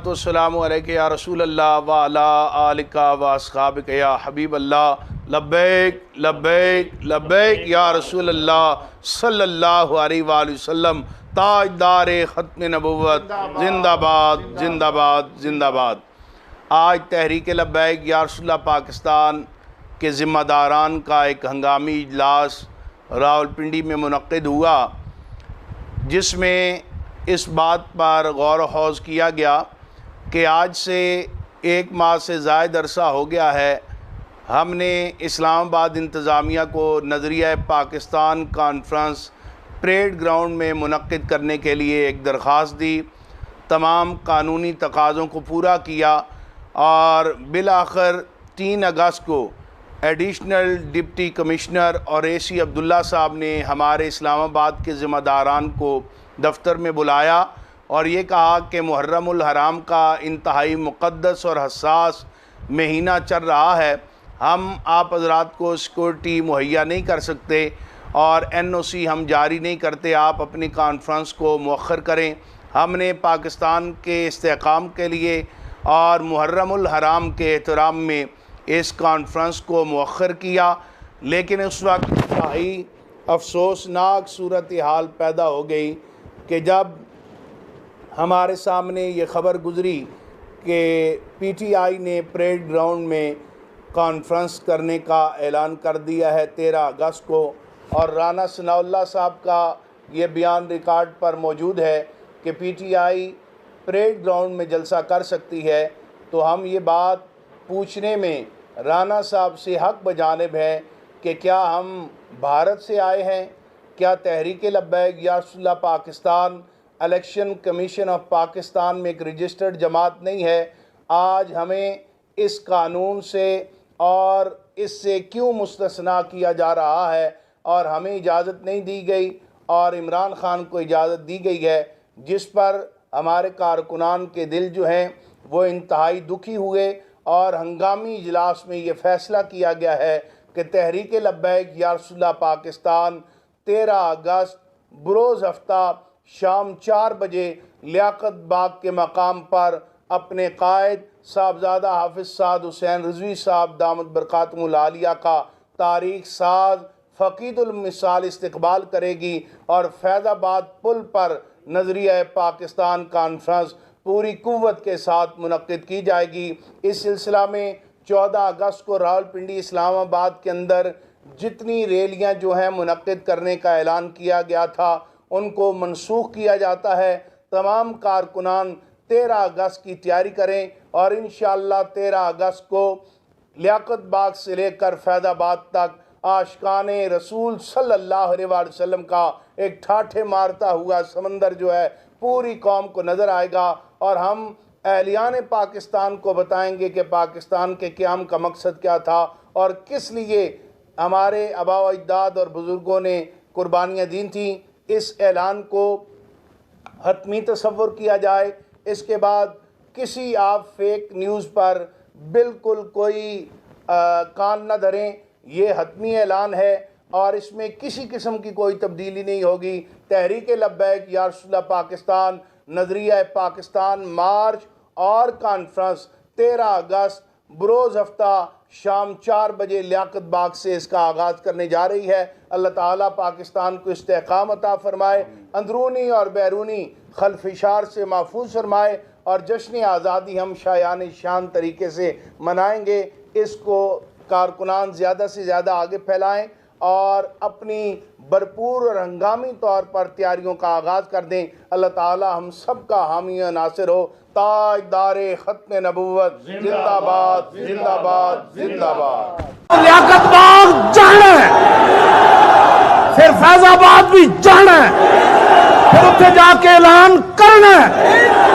अस्सलातु वस्सलामु अलैका या रसूल अल्लाह व अला आलिका व अस्हाबिका या हबीब अल्लाह लब्बैक लब्बैक लब्बैक या रसूल अल्लाह सल्लल्लाहु अलैहि वसल्लम ताजदार ख़त्म नबुव्वत जिंदाबाद जिंदाबाद जिंदाबाद। आज तहरीक लब्बैक या रसूल अल्लाह पाकिस्तान के ज़िम्मेदारान का एक हंगामी इजलास रावलपिंडी में मुनक़्क़िद हुआ, जिसमें इस बात पर गौर व हौज़ किया गया कि आज से 1 माह से ज़ायद अरसा हो गया है हमने इस्लामाबाद इंतज़ामिया को नज़रिया पाकिस्तान कॉन्फ्रेंस परेड ग्राउंड में मुनक़्क़िद करने के लिए एक दरख्वास्त दी, तमाम कानूनी तकाज़ों को पूरा किया और बिलाखिर 3 अगस्त को एडिशनल डिप्टी कमिश्नर और AC अब्दुल्ला साहब ने हमारे इस्लामाबाद के ज़िम्मेदारान को दफ्तर में बुलाया और ये कहा कि मुहर्रमुल हराम का इंतहाई मुक़द्दस और हसास महीना चल रहा है, हम आप हज़रात को सिक्योरिटी मुहैया नहीं कर सकते और NOC हम जारी नहीं करते, आप अपनी कॉन्फ्रेंस को मुअख्खर करें। हमने पाकिस्तान के इस्तेहकाम के लिए और मुहर्रमुल हराम के एहतराम में इस कॉन्फ्रेंस को मुअख्खर किया, लेकिन उस वक्त इंतहाई अफसोसनाक सूरत हाल पैदा हो गई कि जब हमारे सामने ये ख़बर गुज़री कि PTI ने परेड ग्राउंड में कॉन्फ्रेंस करने का ऐलान कर दिया है 13 अगस्त को, और राना सनाउल्लाह साहब का ये बयान रिकॉर्ड पर मौजूद है कि PTI परेड ग्राउंड में जलसा कर सकती है, तो हम ये बात पूछने में राना साहब से हक़ बजानिब है कि क्या हम भारत से आए हैं, क्या तहरीक लब्बैक या रसूलुल्लाह Pakistan election commission of Pakistan में एक रजिस्टर्ड जमात नहीं है। आज हमें इस कानून से और इससे क्यों मुस्तस्ना किया जा रहा है और हमें इजाज़त नहीं दी गई और इमरान खान को इजाज़त दी गई है, जिस पर हमारे कारकुनान के दिल जो हैं वो इंतहाई दुखी हुए और हंगामी इजलास में ये फ़ैसला किया गया है कि तहरीक लब्बैक या रसूलुल्लाह पाकिस्तान 13 अगस्त बरोज़ हफ्ता शाम 4 बजे लियाकत बाग के मकाम पर अपने कायद साहबजादा हाफिज़ साद हुसैन रिज़वी साहब दामद बरकातुहुल आलिया का तारीख़ साज फ़क़ीदुल मिसाल इस्तक़बाल करेगी और फैज़ाबाद पुल पर नज़रिया पाकिस्तान कॉन्फ्रेंस पूरी कुव्वत के साथ मुनक़्क़िद की जाएगी। इस सिलसिला में 14 अगस्त को रावलपिंडी इस्लामाबाद के अंदर जितनी रैलियां जो हैं मुनक़्क़िद करने का ऐलान किया गया था उनको मनसूख किया जाता है। तमाम कारकुनान 13 अगस्त की तैयारी करें और इंशाअल्लाह 13 अगस्त को लियाकत बाग से लेकर फैज़ाबाद तक आशिकाने रसूल सल्लल्लाहु अलैहि वसल्लम का एक ठाठे मारता हुआ समंदर जो है पूरी कौम को नज़र आएगा और हम अहलियान पाकिस्तान को बताएंगे कि पाकिस्तान के क़याम का मकसद क्या था और किस लिए हमारे आबा व अजदाद और बुज़ुर्गों ने कुर्बानियाँ दी थी। इस ऐलान को हतमी तसव्वुर किया जाए। इसके बाद किसी आप फेक न्यूज़ पर बिल्कुल कोई कान न धरें, ये हतमी ऐलान है और इसमें किसी किस्म की कोई तब्दीली नहीं होगी। तहरीक लब्बैक या रसूलुल्लाह पाकिस्तान नज़रिया पाकिस्तान मार्च और कॉन्फ्रेंस 13 अगस्त बरोज़ हफ्ता शाम 4 बजे लियाकत बाग से इसका आगाज़ करने जा रही है। अल्लाह ताला पाकिस्तान को इस्तेहकाम अता फ़रमाए, अंदरूनी और बैरूनी खलफिशार से महफूज फरमाए और जश्न आज़ादी हम शायान शान तरीके से मनाएंगे। इसको कारकुनान ज़्यादा से ज़्यादा आगे फैलाएं और अपनी भरपूर और हंगामी तौर पर तैयारियों का आगाज़ कर दें। अल्लाह ताला हम सब का हामी और नासिर हो। ताजदारे ख़त्म नबुव्वत जिंदाबाद जिंदाबाद जिंदाबाद। लियाकत बाग जाना है, फिर फैज़ाबाद भी जाना है, फिर उत्थे जाके ऐलान करना है।